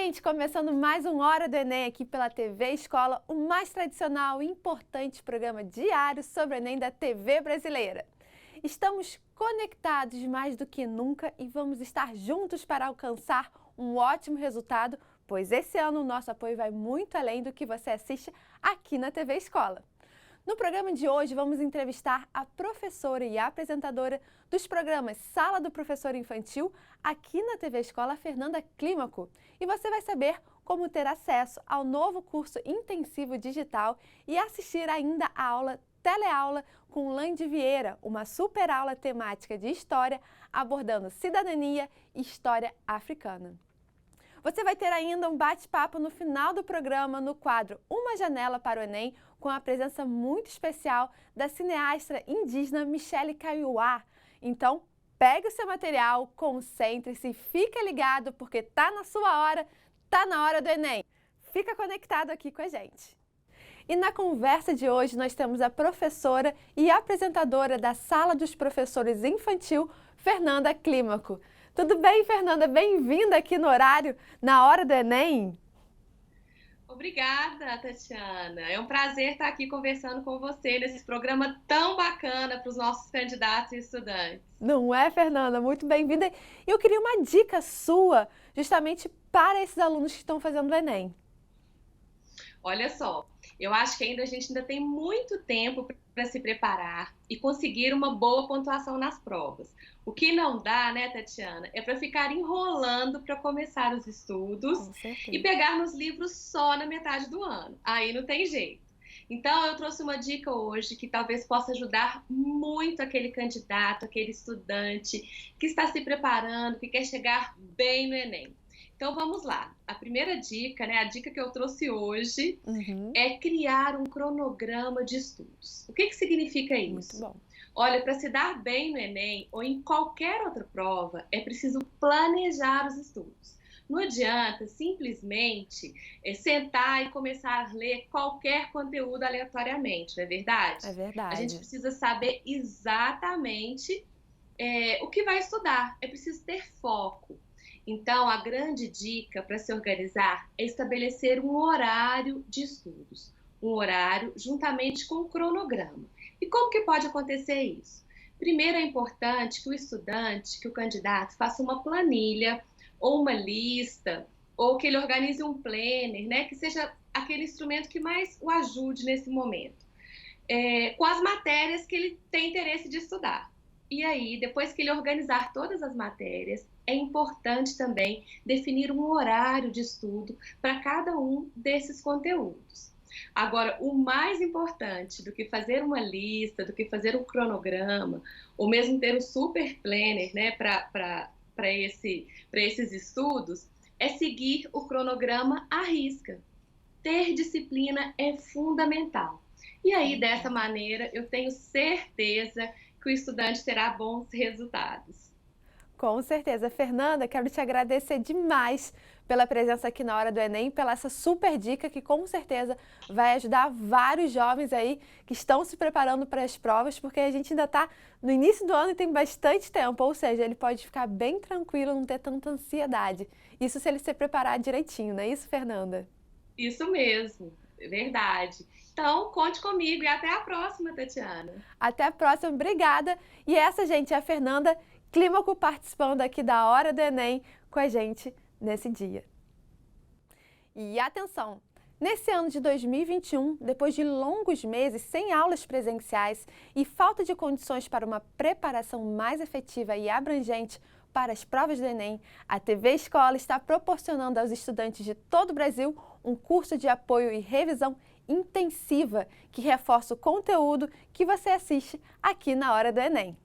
gente! Começando mais um Hora do Enem aqui pela TV Escola, o mais tradicional e importante programa diário sobre o Enem da TV brasileira. Estamos conectados mais do que nunca e vamos estar juntos para alcançar um ótimo resultado, pois esse ano o nosso apoio vai muito além do que você assiste aqui na TV Escola. No programa de hoje, vamos entrevistar a professora e apresentadora dos programas Sala do Professor Infantil, aqui na TV Escola, Fernanda Clímaco. E você vai saber como ter acesso ao novo curso intensivo digital e assistir ainda a aula Teleaula com Laine Vieira, uma super aula temática de história abordando cidadania e história africana. Você vai ter ainda um bate-papo no final do programa no quadro Uma Janela para o Enem, com a presença muito especial da cineasta indígena Michele Kaiowá. Então, pegue o seu material, concentre-se e fique ligado porque tá na sua hora, tá na hora do Enem. Fica conectado aqui com a gente. E na conversa de hoje nós temos a professora e apresentadora da Sala dos Professores Infantil, Fernanda Clímaco. Tudo bem, Fernanda? Bem-vinda aqui no horário, na hora do Enem. Obrigada, Tatiana. É um prazer estar aqui conversando com você nesse programa tão bacana para os nossos candidatos e estudantes. Não é, Fernanda? Muito bem-vinda. E eu queria uma dica sua, justamente para esses alunos que estão fazendo o Enem. Olha só, eu acho que a gente ainda tem muito tempo para se preparar e conseguir uma boa pontuação nas provas. O que não dá, né, Tatiana, é para ficar enrolando para começar os estudos e pegar nos livros só na metade do ano. Aí não tem jeito. Então, eu trouxe uma dica hoje que talvez possa ajudar muito aquele candidato, aquele estudante que está se preparando, que quer chegar bem no Enem. Então, vamos lá. A primeira dica, né, a dica que eu trouxe hoje é criar um cronograma de estudos. O que significa isso? Muito bom. Olha, para se dar bem no Enem ou em qualquer outra prova, é preciso planejar os estudos. Não adianta simplesmente sentar e começar a ler qualquer conteúdo aleatoriamente, não é verdade? É verdade. A gente precisa saber exatamente o que vai estudar. É preciso ter foco. Então, a grande dica para se organizar é estabelecer um horário de estudos. Um horário juntamente com um cronograma. E como que pode acontecer isso? Primeiro, é importante que o estudante, que o candidato, faça uma planilha ou uma lista, ou que ele organize um planner, né, que seja aquele instrumento que mais o ajude nesse momento, com as matérias que ele tem interesse de estudar. E aí, depois que ele organizar todas as matérias, é importante também definir um horário de estudo para cada um desses conteúdos. Agora, o mais importante do que fazer uma lista, do que fazer um cronograma, ou mesmo ter um super planner, né, para esses estudos, é seguir o cronograma à risca. Ter disciplina é fundamental. E aí, dessa maneira, eu tenho certeza que o estudante terá bons resultados. Com certeza. Fernanda, quero te agradecer demais pela presença aqui na Hora do Enem, pela essa super dica que com certeza vai ajudar vários jovens aí que estão se preparando para as provas, porque a gente ainda está no início do ano e tem bastante tempo, ou seja, ele pode ficar bem tranquilo, não ter tanta ansiedade. Isso se ele se preparar direitinho, não é isso, Fernanda? Isso mesmo, é verdade. Então, conte comigo e até a próxima, Tatiana. Até a próxima, obrigada. E essa, gente, é a Fernanda Clímaco participando aqui da Hora do Enem com a gente nesse dia. E atenção! Nesse ano de 2021, depois de longos meses sem aulas presenciais e falta de condições para uma preparação mais efetiva e abrangente para as provas do Enem, a TV Escola está proporcionando aos estudantes de todo o Brasil um curso de apoio e revisão intensiva que reforça o conteúdo que você assiste aqui na Hora do Enem.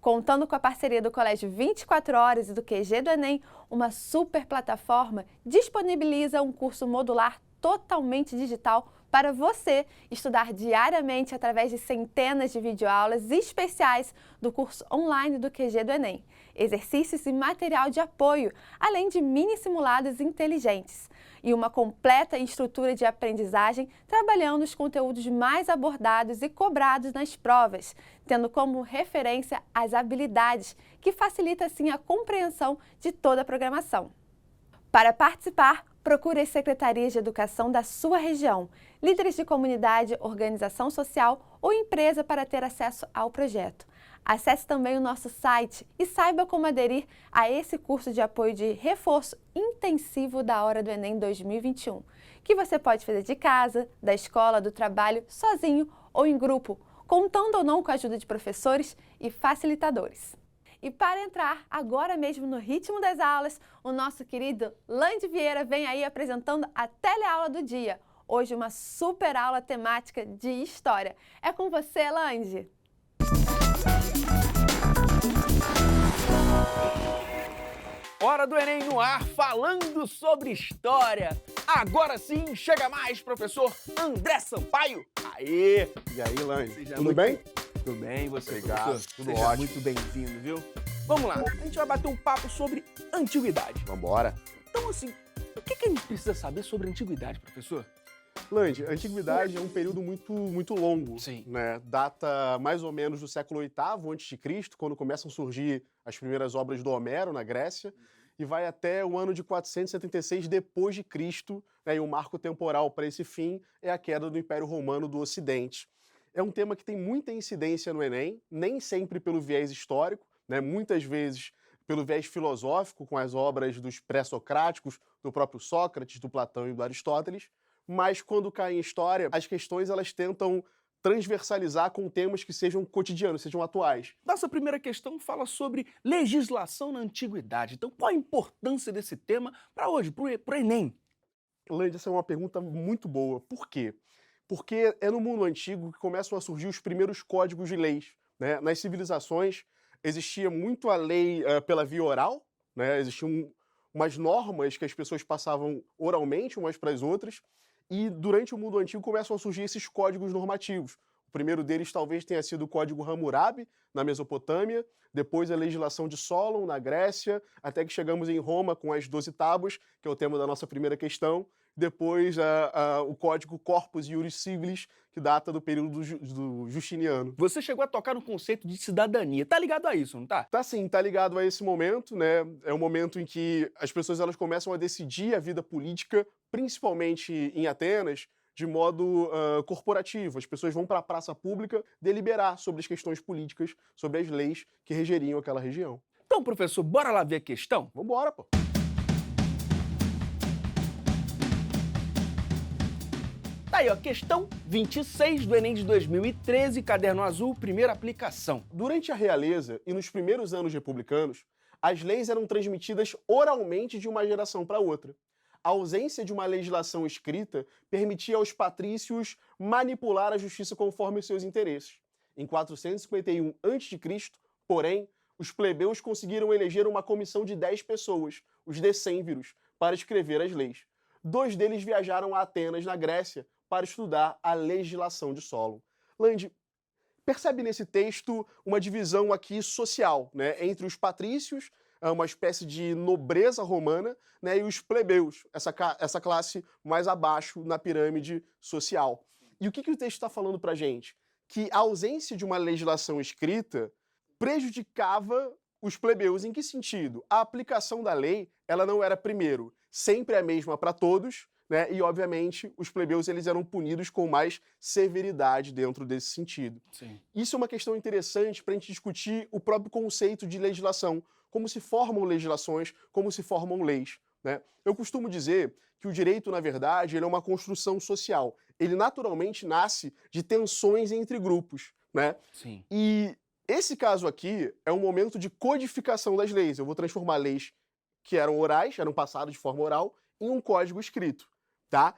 Contando com a parceria do Colégio 24 Horas e do QG do Enem, uma super plataforma disponibiliza um curso modular totalmente digital para você estudar diariamente através de centenas de videoaulas especiais do curso online do QG do Enem, exercícios e material de apoio, além de mini simulados inteligentes. E uma completa estrutura de aprendizagem trabalhando os conteúdos mais abordados e cobrados nas provas, tendo como referência as habilidades, que facilita assim a compreensão de toda a programação. Para participar, procure as secretarias de educação da sua região, líderes de comunidade, organização social ou empresa para ter acesso ao projeto. Acesse também o nosso site e saiba como aderir a esse curso de apoio de reforço intensivo da Hora do Enem 2021, que você pode fazer de casa, da escola, do trabalho, sozinho ou em grupo, contando ou não com a ajuda de professores e facilitadores. E para entrar agora mesmo no ritmo das aulas, o nosso querido Lande Vieira vem aí apresentando a teleaula do dia. Hoje uma super aula temática de história. É com você, Lande! Hora do Enem no ar, falando sobre história. Agora sim, chega mais, professor André Sampaio. Aê! E aí, Lande? Seja Tudo muito- bem? Tudo bem, você, Obrigado, professor? tudo Seja ótimo. muito bem-vindo, viu? Vamos lá, a gente vai bater um papo sobre antiguidade. Vambora. Então, assim, o que a gente precisa saber sobre antiguidade, professor? Lande, a antiguidade é um período muito longo. Sim. Né? Data mais ou menos do século VIII a.C., quando começam a surgir as primeiras obras do Homero na Grécia, e vai até o ano de 476 depois de Cristo, né? E o marco temporal para esse fim é a queda do Império Romano do Ocidente. É um tema que tem muita incidência no Enem, nem sempre pelo viés histórico, né? Muitas vezes pelo viés filosófico, com as obras dos pré-socráticos, do próprio Sócrates, do Platão e do Aristóteles, mas quando cai em história, as questões elas tentam transversalizar com temas que sejam cotidianos, sejam atuais. Nossa primeira questão fala sobre legislação na antiguidade. Então, qual a importância desse tema para hoje, para o Enem? Lande, essa é uma pergunta muito boa. Por quê? Porque é no mundo antigo que começam a surgir os primeiros códigos de leis. Né? Nas civilizações existia muito a lei pela via oral, né? Existiam umas normas que as pessoas passavam oralmente umas para as outras, e durante o mundo antigo começam a surgir esses códigos normativos. O primeiro deles talvez tenha sido o Código Hammurabi, na Mesopotâmia, depois a legislação de Solon, na Grécia, até que chegamos em Roma com as 12 tábuas, que é o tema da nossa primeira questão, depois o Código Corpus Iuris Civilis, que data do período do Justiniano. Você chegou a tocar no conceito de cidadania. Tá ligado a isso, não tá? Tá sim, tá ligado a esse momento, né? É um momento em que as pessoas elas começam a decidir a vida política, principalmente em Atenas, de modo corporativo. As pessoas vão para a praça pública deliberar sobre as questões políticas, sobre as leis que regeriam aquela região. Então, professor, bora lá ver a questão? Vambora, pô! Tá aí, ó, questão 26 do Enem de 2013, caderno azul, primeira aplicação. Durante a realeza e nos primeiros anos republicanos, as leis eram transmitidas oralmente de uma geração para outra. A ausência de uma legislação escrita permitia aos patrícios manipular a justiça conforme os seus interesses. Em 451 a.C., porém, os plebeus conseguiram eleger uma comissão de 10 pessoas, os decênviros, para escrever as leis. 2 deles viajaram a Atenas, na Grécia, para estudar a legislação de Solon. Lande, percebe nesse texto uma divisão aqui social, né, entre os patrícios, uma espécie de nobreza romana, né, e os plebeus, essa classe mais abaixo na pirâmide social. E o que o texto está falando para a gente? Que a ausência de uma legislação escrita prejudicava os plebeus. Em que sentido? A aplicação da lei ela não era, primeiro, sempre a mesma para todos, né, e, obviamente, os plebeus eles eram punidos com mais severidade dentro desse sentido. Sim. Isso é uma questão interessante para a gente discutir o próprio conceito de legislação, como se formam legislações, como se formam leis. Né? Eu costumo dizer que o direito, na verdade, ele é uma construção social. Ele naturalmente nasce de tensões entre grupos. Né? Sim. E esse caso aqui é um momento de codificação das leis. Eu vou transformar leis que eram orais, eram passadas de forma oral, em um código escrito. Tá?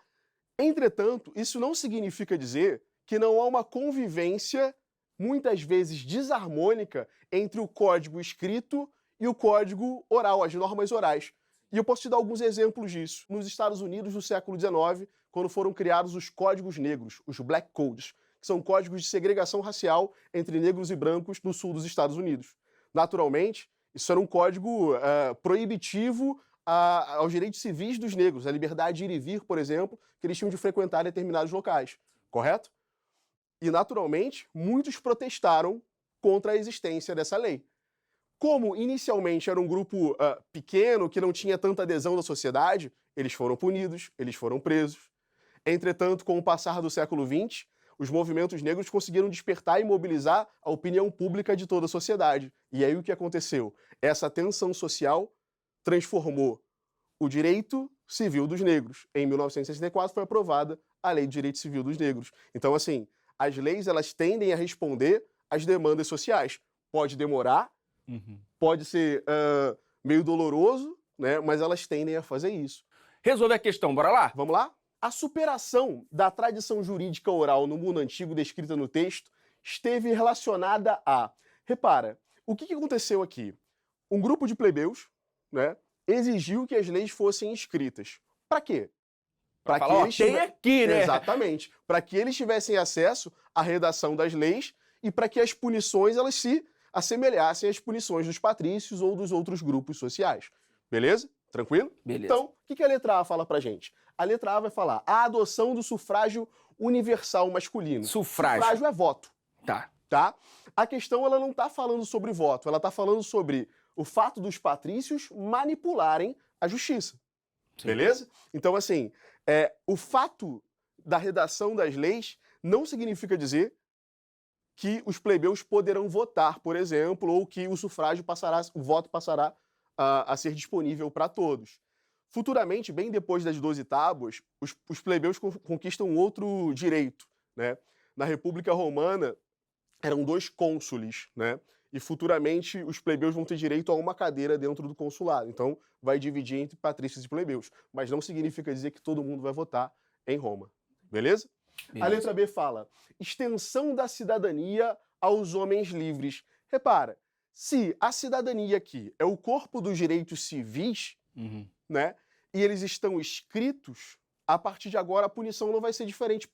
Entretanto, isso não significa dizer que não há uma convivência, muitas vezes desarmônica, entre o código escrito e o código oral, as normas orais. E eu posso te dar alguns exemplos disso. Nos Estados Unidos, no século XIX, quando foram criados os códigos negros, os Black Codes, que são códigos de segregação racial entre negros e brancos no sul dos Estados Unidos. Naturalmente, isso era um código proibitivo aos direitos civis dos negros, a liberdade de ir e vir, por exemplo, que eles tinham de frequentar determinados locais, correto? E, naturalmente, muitos protestaram contra a existência dessa lei. como inicialmente era um grupo pequeno, que não tinha tanta adesão da sociedade, eles foram punidos, eles foram presos. Entretanto, com o passar do século XX, os movimentos negros conseguiram despertar e mobilizar a opinião pública de toda a sociedade. E aí o que aconteceu? Essa tensão social transformou o direito civil dos negros. Em 1964 foi aprovada a Lei do Direito Civil dos Negros. Então, assim, as leis elas tendem a responder às demandas sociais. Pode demorar, pode ser meio doloroso, né? Mas elas tendem a fazer isso. Resolver a questão, bora lá? Vamos lá? A superação da tradição jurídica oral no mundo antigo descrita no texto esteve relacionada a... Repara, o que aconteceu aqui? Um grupo de plebeus, né, exigiu que as leis fossem escritas. Para quê? Para falar, ó, tem aqui, né? Exatamente. Para que eles tivessem acesso à redação das leis e para que as punições elas se assemelhassem às punições dos patrícios ou dos outros grupos sociais. Beleza? Tranquilo? Beleza. Então, o que a letra A fala pra gente? A letra A vai falar a adoção do sufrágio universal masculino. Sufrágio. Sufrágio é voto. Tá. A questão ela não está falando sobre voto, ela está falando sobre o fato dos patrícios manipularem a justiça. Sim. Beleza? Então, assim, o fato da redação das leis não significa dizer que os plebeus poderão votar, por exemplo, ou que o voto passará a ser disponível para todos. Futuramente, bem depois das 12 tábuas, os plebeus conquistam outro direito, né? Na República Romana, eram 2 cônsules, né? E futuramente os plebeus vão ter direito a uma cadeira dentro do consulado. Então, vai dividir entre patrícios e plebeus. Mas não significa dizer que todo mundo vai votar em Roma. Beleza? A letra B fala extensão da cidadania aos homens livres. Repara, se a cidadania aqui é o corpo dos direitos civis, né? E eles estão escritos, a partir de agora a punição não vai ser diferente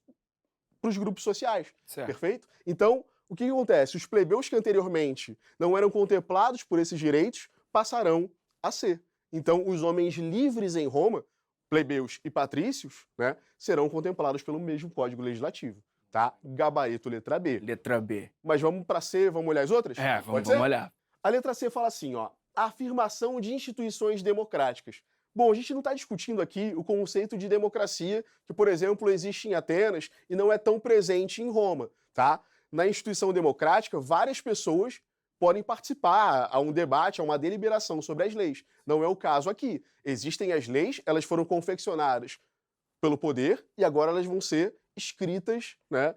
para os grupos sociais. Certo. Perfeito? Então, o que acontece? Os plebeus que anteriormente não eram contemplados por esses direitos passarão a ser. Então, os homens livres em Roma, plebeus e patrícios, né, serão contemplados pelo mesmo Código Legislativo. Tá? Gabarito letra B. Letra B. Mas vamos para C, vamos olhar as outras? Vamos olhar. A letra C fala assim, ó, a afirmação de instituições democráticas. Bom, a gente não está discutindo aqui o conceito de democracia, que, por exemplo, existe em Atenas e não é tão presente em Roma, tá? Na instituição democrática, várias pessoas podem participar a um debate, a uma deliberação sobre as leis. Não é o caso aqui. Existem as leis, elas foram confeccionadas pelo poder e agora elas vão ser escritas, né,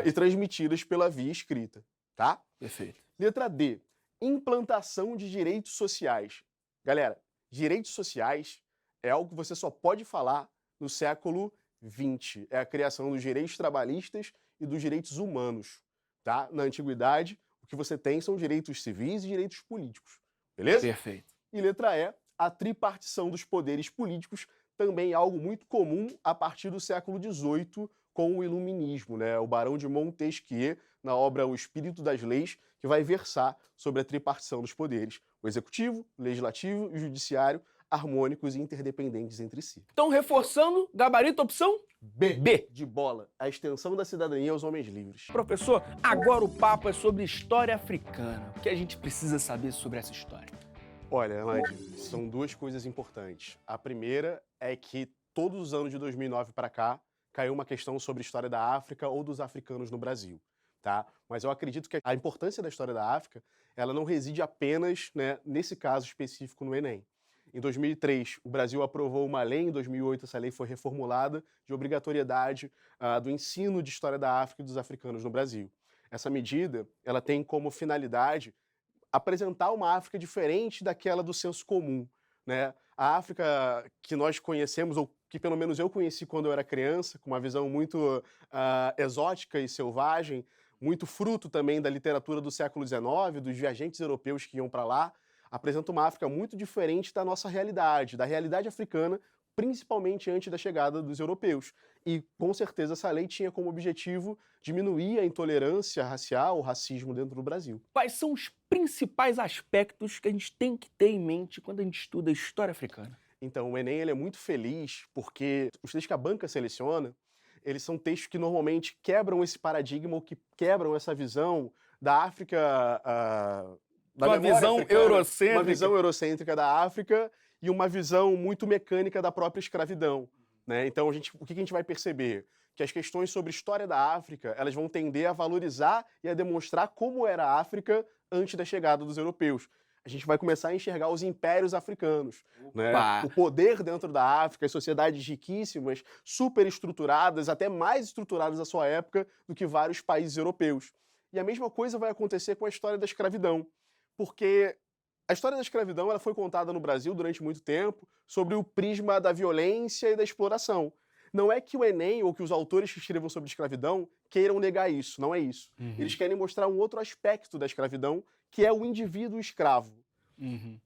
e transmitidas pela via escrita, tá? Perfeito. Letra D, implantação de direitos sociais. Galera, direitos sociais é algo que você só pode falar no século XX. É a criação dos direitos trabalhistas e dos direitos humanos, tá? Na antiguidade, o que você tem são direitos civis e direitos políticos, beleza? Perfeito. E letra E, a tripartição dos poderes políticos, também é algo muito comum a partir do século XVIII com o Iluminismo, né? O Barão de Montesquieu, na obra O Espírito das Leis, que vai versar sobre a tripartição dos poderes, o executivo, o legislativo e o judiciário, harmônicos e interdependentes entre si. Então, reforçando, gabarito, opção B. De bola, a extensão da cidadania aos homens livres. Professor, agora o papo é sobre história africana. O que a gente precisa saber sobre essa história? Olha, Andy, são 2 coisas importantes. A primeira é que todos os anos de 2009 para cá, caiu uma questão sobre a história da África ou dos africanos no Brasil, tá? Mas eu acredito que a importância da história da África, ela não reside apenas, né, nesse caso específico no Enem. Em 2003, o Brasil aprovou uma lei, em 2008 essa lei foi reformulada, de obrigatoriedade do ensino de história da África e dos africanos no Brasil. Essa medida, ela tem como finalidade apresentar uma África diferente daquela do senso comum, né? A África que nós conhecemos, ou que pelo menos eu conheci quando eu era criança, com uma visão muito exótica e selvagem, muito fruto também da literatura do século XIX, dos viajantes europeus que iam para lá, apresenta uma África muito diferente da nossa realidade, da realidade africana, principalmente antes da chegada dos europeus. E, com certeza, essa lei tinha como objetivo diminuir a intolerância racial, o racismo dentro do Brasil. Quais são os principais aspectos que a gente tem que ter em mente quando a gente estuda a história africana? Então, o Enem ele é muito feliz porque os textos que a banca seleciona, eles são textos que normalmente quebram esse paradigma ou que quebram essa visão da África da Uma memória visão africana, eurocêntrica. uma visão eurocêntrica da África e uma visão muito mecânica da própria escravidão, né? Então, o que a gente vai perceber? Que as questões sobre história da África, elas vão tender a valorizar e a demonstrar como era a África antes da chegada dos europeus. A gente vai começar a enxergar os impérios africanos, né? Opa! O poder dentro da África, as sociedades riquíssimas, super estruturadas, até mais estruturadas à sua época do que vários países europeus. E a mesma coisa vai acontecer com a história da escravidão, porque a história da escravidão ela foi contada no Brasil durante muito tempo sobre o prisma da violência e da exploração. Não é que o Enem ou que os autores que escrevam sobre escravidão queiram negar isso, não é isso. Eles querem mostrar um outro aspecto da escravidão, que é o indivíduo escravo.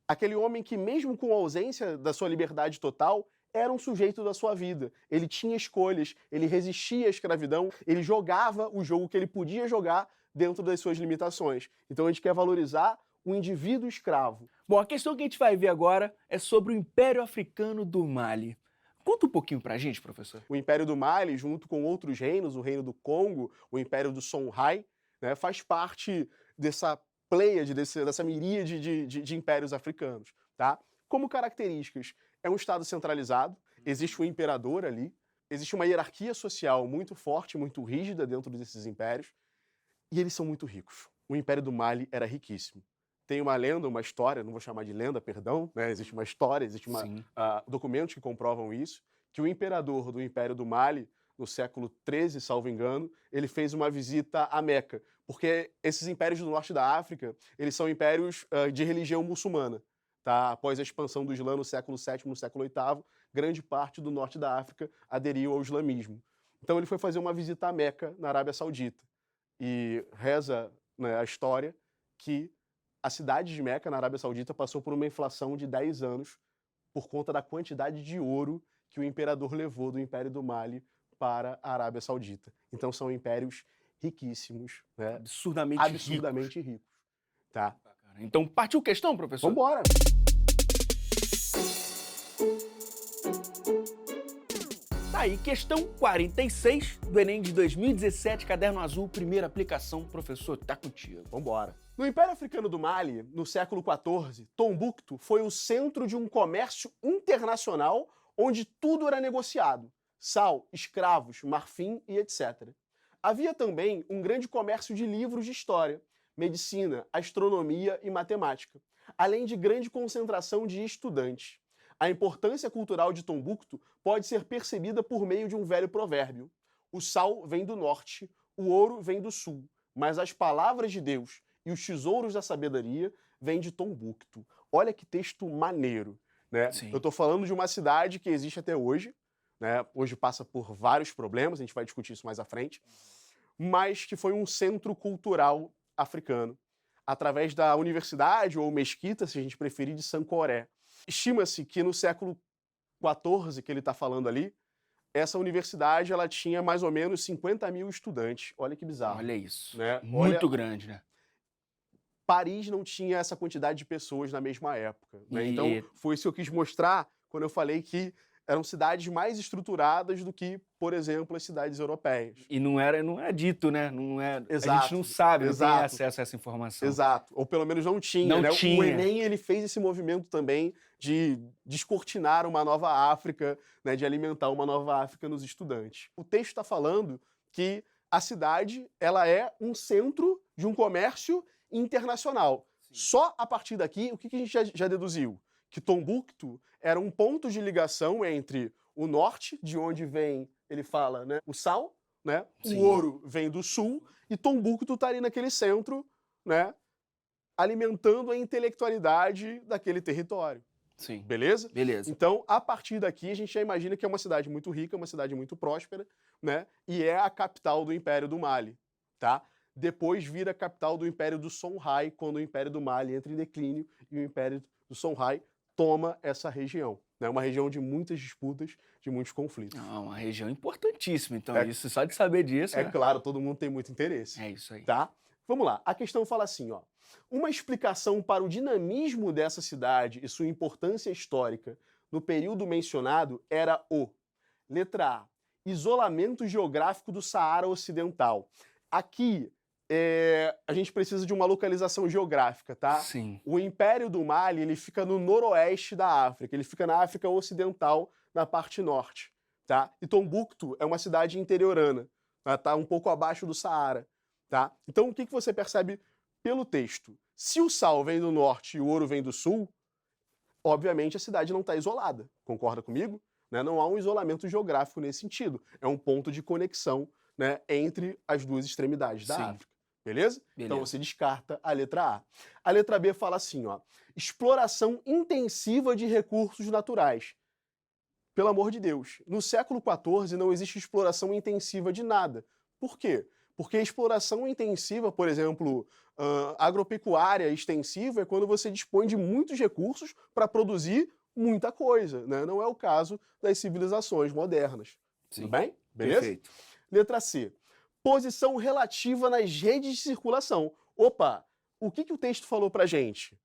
Aquele homem que, mesmo com a ausência da sua liberdade total, era um sujeito da sua vida. Ele tinha escolhas, ele resistia à escravidão, ele jogava o jogo que ele podia jogar dentro das suas limitações. Então a gente quer valorizar o indivíduo escravo. Bom, a questão que a gente vai ver agora é sobre o Império Africano do Mali. Conta um pouquinho pra gente, professor. O Império do Mali, junto com outros reinos, o Reino do Congo, o Império do Songhai, né, faz parte dessa pleiade, dessa miríade de impérios africanos. Tá? Como características, é um Estado centralizado, existe um imperador ali, existe uma hierarquia social muito forte, muito rígida dentro desses impérios, e eles são muito ricos. O Império do Mali era riquíssimo. Tem uma lenda, uma história, não vou chamar de lenda, perdão, né? Existe uma história, existe documentos que comprovam isso, que o imperador do Império do Mali, no século XIII, salvo engano, ele fez uma visita a Meca, porque esses impérios do norte da África, eles são impérios de religião muçulmana. Tá? Após a expansão do Islã no século VII, no século VIII, grande parte do norte da África aderiu ao islamismo. Então ele foi fazer uma visita a Meca, na Arábia Saudita. E reza, né, a história que a cidade de Meca, na Arábia Saudita, passou por uma inflação de 10 anos por conta da quantidade de ouro que o imperador levou do Império do Mali para a Arábia Saudita. Então são impérios riquíssimos, né? Absurdamente ricos. Tá? Então partiu questão, professor? Vamos embora! Tá aí, questão 46 do Enem de 2017, caderno azul, primeira aplicação. Professor, tá contigo. Vambora. No Império Africano do Mali, no século XIV, Tombouctou foi o centro de um comércio internacional onde tudo era negociado: sal, escravos, marfim e etc. Havia também um grande comércio de livros de história, medicina, astronomia e matemática, além de grande concentração de estudantes. A importância cultural de Tombouctou pode ser percebida por meio de um velho provérbio: o sal vem do norte, o ouro vem do sul, mas as palavras de Deus e os tesouros da sabedoria vêm de Tombouctou. Olha que texto maneiro, né? Eu estou falando de uma cidade que existe até hoje, né? Hoje passa por vários problemas, a gente vai discutir isso mais à frente, mas que foi um centro cultural africano, através da universidade ou mesquita, se a gente preferir, de Sankoré. Estima-se que no século XIV, que ele está falando ali, essa universidade ela tinha mais ou menos 50 mil estudantes. Olha que bizarro. Olha isso. Né? Muito grande, né? Paris não tinha essa quantidade de pessoas na mesma época. Né? Então, foi isso que eu quis mostrar quando eu falei que eram cidades mais estruturadas do que, por exemplo, as cidades europeias. E não é dito, né? Exato, a gente não sabe, não tem exato. acesso a essa informação. Exato. Ou pelo menos não tinha. Não né? tinha. O Enem ele fez esse movimento também de descortinar uma nova África, né? De alimentar uma nova África nos estudantes. O texto está falando que a cidade ela é um centro de um comércio internacional. Sim. Só a partir daqui, o que a gente já deduziu? Que Tombouctou era um ponto de ligação entre o norte, de onde vem, ele fala, né, o sal, né? O ouro vem do sul, e Tombouctou está ali naquele centro, né, alimentando a intelectualidade daquele território. Sim. Beleza? Beleza. Então, a partir daqui, a gente já imagina que é uma cidade muito rica, uma cidade muito próspera, né? E é a capital do Império do Mali, tá? Depois vira a capital do Império do Songhai, quando o Império do Mali entra em declínio e o Império do Songhai toma essa região. É uma região de muitas disputas, de muitos conflitos. Uma região importantíssima, então isso, só de saber disso... É claro, todo mundo tem muito interesse. É isso aí. Tá? Vamos lá, a questão fala assim, ó. Uma explicação para o dinamismo dessa cidade e sua importância histórica no período mencionado era o... Letra A. Isolamento geográfico do Saara Ocidental. Aqui a gente precisa de uma localização geográfica, tá? Sim. O Império do Mali, ele fica no noroeste da África, ele fica na África Ocidental, na parte norte, tá? E Tombuctu é uma cidade interiorana, tá um pouco abaixo do Saara, tá? Então, o que você percebe pelo texto? Se o sal vem do norte e o ouro vem do sul, obviamente a cidade não está isolada, concorda comigo? Né? Não há um isolamento geográfico nesse sentido, é um ponto de conexão, né, entre as duas extremidades da África. Beleza? Então você descarta a letra A. A letra B fala assim, ó, exploração intensiva de recursos naturais. Pelo amor de Deus, no século XIV não existe exploração intensiva de nada. Por quê? Porque a exploração intensiva, por exemplo, agropecuária extensiva, é quando você dispõe de muitos recursos para produzir muita coisa, né? Não é o caso das civilizações modernas. Sim. Tudo bem? Beleza? Perfeito. Letra C. Posição relativa nas redes de circulação. Opa, o que o texto falou pra gente?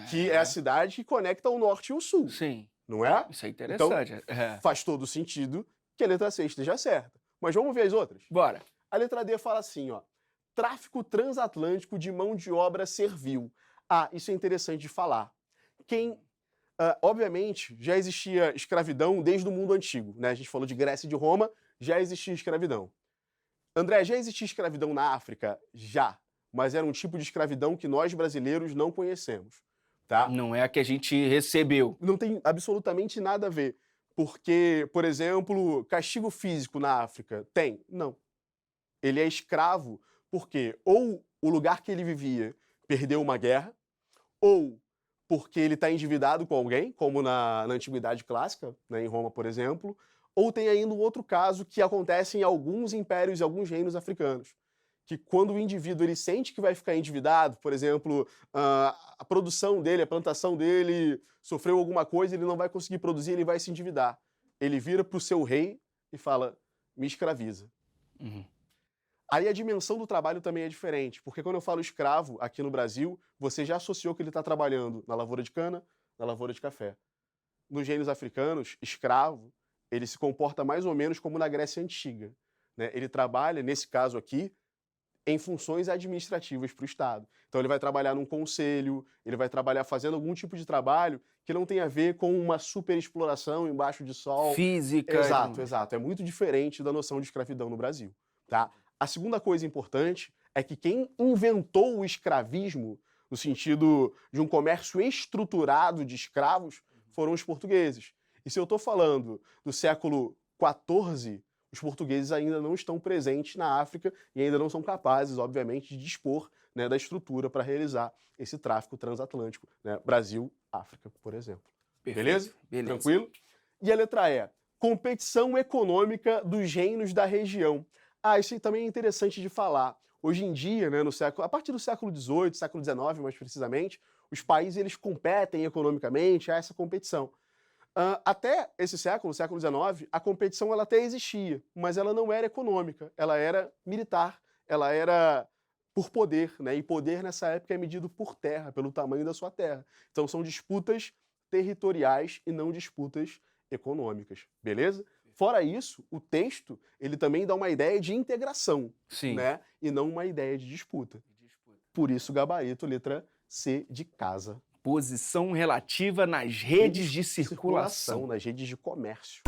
Que é a cidade que conecta o norte e o sul. Sim. Não é? Isso é interessante. Então, faz todo sentido que a letra C esteja certa. Mas vamos ver as outras? Bora. A letra D fala assim, ó. Tráfico transatlântico de mão de obra servil. Ah, isso é interessante de falar. Obviamente, já existia escravidão desde o mundo antigo, né? A gente falou de Grécia e de Roma, já existia escravidão. André, já existia escravidão na África? Já. Mas era um tipo de escravidão que nós brasileiros não conhecemos, tá? Não é a que a gente recebeu. Não tem absolutamente nada a ver. Porque, por exemplo, castigo físico na África tem? Não. Ele é escravo porque ou o lugar que ele vivia perdeu uma guerra, ou porque ele está endividado com alguém, como na Antiguidade Clássica, né, em Roma, por exemplo, ou tem ainda um outro caso que acontece em alguns impérios e alguns reinos africanos, que quando o indivíduo ele sente que vai ficar endividado, por exemplo, a produção dele, a plantação dele sofreu alguma coisa, ele não vai conseguir produzir, ele vai se endividar. Ele vira para o seu rei e fala, me escraviza. Uhum. Aí a dimensão do trabalho também é diferente, porque quando eu falo escravo aqui no Brasil, você já associou que ele está trabalhando na lavoura de cana, na lavoura de café. Nos reinos africanos, escravo, ele se comporta mais ou menos como na Grécia Antiga, né? Ele trabalha, nesse caso aqui, em funções administrativas para o Estado. Então ele vai trabalhar num conselho, ele vai trabalhar fazendo algum tipo de trabalho que não tem a ver com uma superexploração embaixo de sol. Física. Exato, exato. É muito diferente da noção de escravidão no Brasil, tá? A segunda coisa importante é que quem inventou o escravismo, no sentido de um comércio estruturado de escravos, foram os portugueses. E se eu estou falando do século XIV, os portugueses ainda não estão presentes na África e ainda não são capazes, obviamente, de dispor, né, da estrutura para realizar esse tráfico transatlântico, né? Brasil-África, por exemplo. Perfeito. Beleza? Tranquilo? E a letra E. Competição econômica dos reinos da região. Ah, isso também é interessante de falar. Hoje em dia, né, a partir do século XVIII, século XIX mais precisamente, os países eles competem economicamente, há essa competição. Até esse século, século XIX, a competição ela até existia, mas ela não era econômica, ela era militar, ela era por poder, né? E poder nessa época é medido por terra, pelo tamanho da sua terra. Então são disputas territoriais e não disputas econômicas, beleza? Fora isso, o texto ele também dá uma ideia de integração, Sim. né? E não uma ideia de disputa. Por isso, gabarito, letra C de casa. Posição relativa nas redes de circulação. Nas redes de comércio.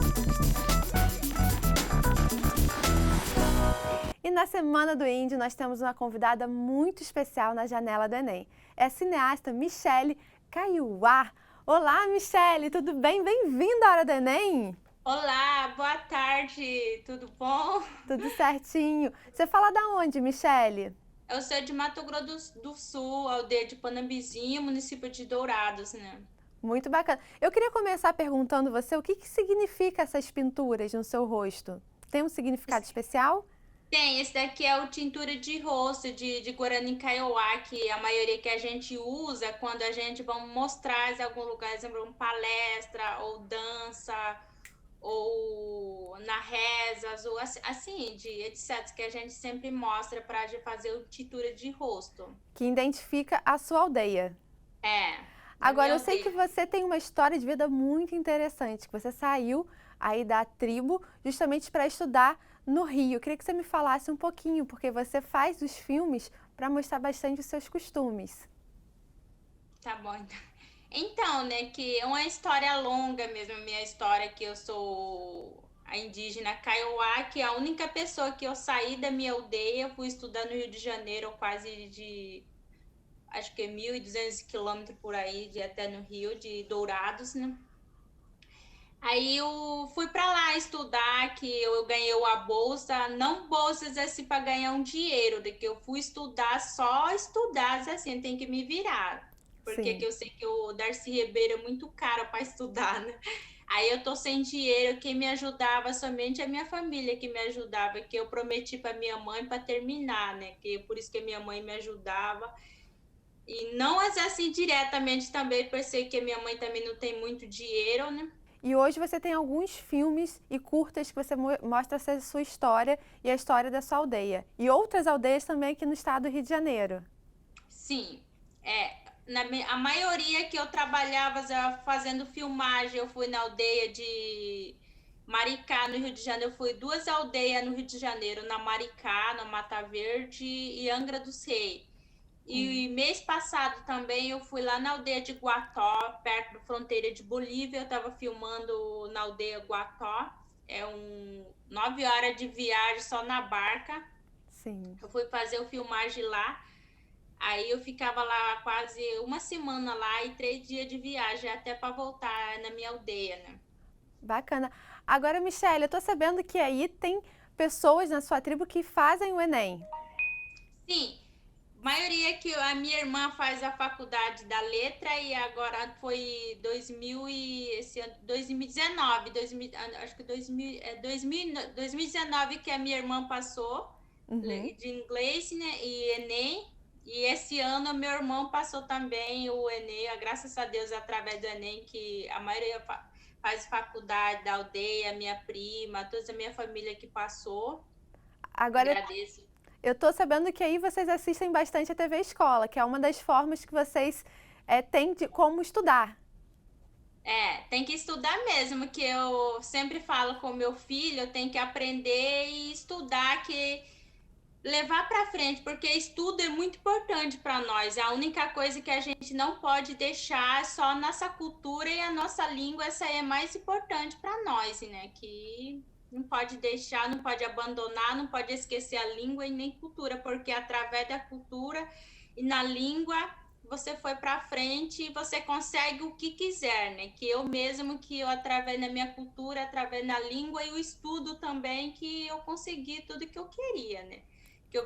E na Semana do Índio, nós temos uma convidada muito especial na janela do Enem. É a cineasta Michele Kaiowá. Olá, Michele, tudo bem? Bem-vinda à Hora do Enem! Olá, boa tarde, tudo bom? Tudo certinho. Você fala da onde, Michele? Eu sou de Mato Grosso do Sul, aldeia de Panambizinho, município de Dourados, né? Muito bacana. Eu queria começar perguntando você o que significa essas pinturas no seu rosto? Tem um significado especial? Tem, esse daqui é o tintura de rosto de Guarani Kaiowá, que a maioria que a gente usa quando a gente vai mostrar em algum lugar, exemplo, uma palestra ou dança, ou na rezas, ou assim, de etc, que a gente sempre mostra para fazer o tintura de rosto. Que identifica a sua aldeia. É. Agora, eu sei que você tem uma história de vida muito interessante, que você saiu aí da tribo justamente para estudar no Rio. Eu queria que você me falasse um pouquinho, porque você faz os filmes para mostrar bastante os seus costumes. Tá bom, então. Então, né, que é uma história longa mesmo, a minha história, que eu sou a indígena Kaiowá, que é a única pessoa que eu saí da minha aldeia, fui estudar no Rio de Janeiro, acho que 1.200 quilômetros por aí, até no Rio, de Dourados, né? Aí eu fui para lá estudar, que eu ganhei a bolsa, não bolsas assim para ganhar um dinheiro, de que eu fui estudar, só estudar, assim, tem que me virar. Porque que eu sei que o Darcy Ribeiro é muito caro para estudar, né? Aí eu tô sem dinheiro, quem me ajudava somente a minha família que me ajudava, que eu prometi para minha mãe para terminar, né? Que por isso que a minha mãe me ajudava. E não assim diretamente também, por ser que a minha mãe também não tem muito dinheiro, né? E hoje você tem alguns filmes e curtas que você mostra a sua história e a história da sua aldeia. E outras aldeias também aqui no estado do Rio de Janeiro. Sim, a maioria que eu trabalhava fazendo filmagem, eu fui na aldeia de Maricá, no Rio de Janeiro. Eu fui 2 aldeias no Rio de Janeiro, na Maricá, na Mata Verde e Angra dos Reis. E mês passado também eu fui lá na aldeia de Guató, perto da fronteira de Bolívia. Eu estava filmando na aldeia Guató. 9 horas de viagem só na barca. Sim. Eu fui fazer o filmagem lá. Aí eu ficava lá quase uma semana lá e 3 dias de viagem até para voltar na minha aldeia, né? Bacana. Agora, Michele, eu tô sabendo que aí tem pessoas na sua tribo que fazem o Enem. Sim, a maioria que a minha irmã faz a faculdade da letra e agora foi 2019, acho que 2019 que a minha irmã passou de inglês, né, e Enem. E esse ano meu irmão passou também o Enem, graças a Deus, através do Enem, que a maioria faz faculdade da aldeia, minha prima, toda a minha família que passou. Agora, agradeço. Eu tô sabendo que aí vocês assistem bastante a TV Escola, que é uma das formas que vocês têm de como estudar. Tem que estudar mesmo, que eu sempre falo com meu filho, eu tenho que aprender e estudar, que levar para frente, porque estudo é muito importante para nós. A única coisa que a gente não pode deixar é só nossa cultura e a nossa língua, essa aí é mais importante para nós, né? Que não pode deixar, não pode abandonar, não pode esquecer a língua e nem cultura, porque através da cultura e na língua você foi para frente e você consegue o que quiser, né? Que eu mesmo, que eu através da minha cultura, através da língua e o estudo também, que eu consegui tudo que eu queria, né? Que eu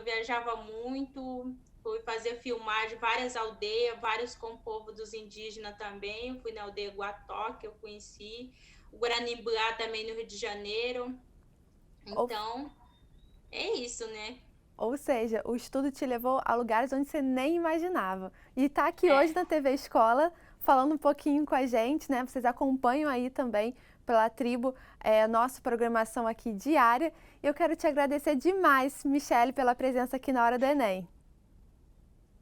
viajava muito, fui fazer filmagem, várias aldeias, vários com o povo dos indígenas também. Eu fui na aldeia Guató, que eu conheci, o Guaranimbá também no Rio de Janeiro. Então, é isso, né? Ou seja, o estudo te levou a lugares onde você nem imaginava. E tá aqui hoje na TV Escola, falando um pouquinho com a gente, né? Vocês acompanham aí também pela tribo, nossa programação aqui diária. Eu quero te agradecer demais, Michele, pela presença aqui na Hora do Enem.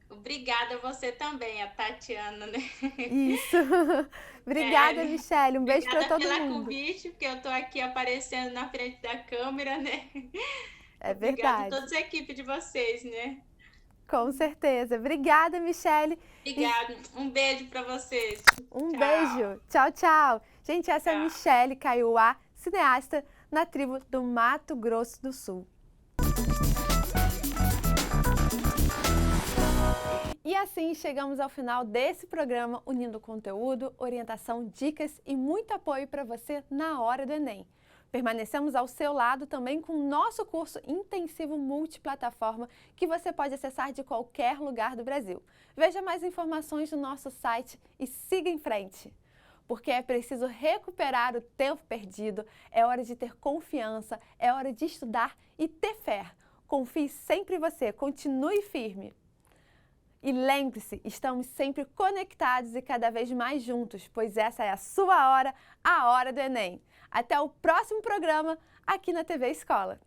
Obrigada a você também, a Tatiana, né? Isso. Obrigada, Michele. Um beijo para todo mundo. Obrigada pelo convite, porque eu tô aqui aparecendo na frente da câmera, né? É verdade. Obrigada a toda a equipe de vocês, né? Com certeza. Obrigada, Michele. Obrigada. Um beijo para vocês. Um beijo. Tchau, tchau. Gente, essa é a Michele Kaiowá, cineasta na tribo do Mato Grosso do Sul. E assim chegamos ao final desse programa, unindo conteúdo, orientação, dicas e muito apoio para você na hora do Enem. Permanecemos ao seu lado também com o nosso curso intensivo multiplataforma, que você pode acessar de qualquer lugar do Brasil. Veja mais informações no nosso site e siga em frente. Porque é preciso recuperar o tempo perdido, é hora de ter confiança, é hora de estudar e ter fé. Confie sempre em você, continue firme. E lembre-se, estamos sempre conectados e cada vez mais juntos, pois essa é a sua hora, a hora do Enem. Até o próximo programa aqui na TV Escola.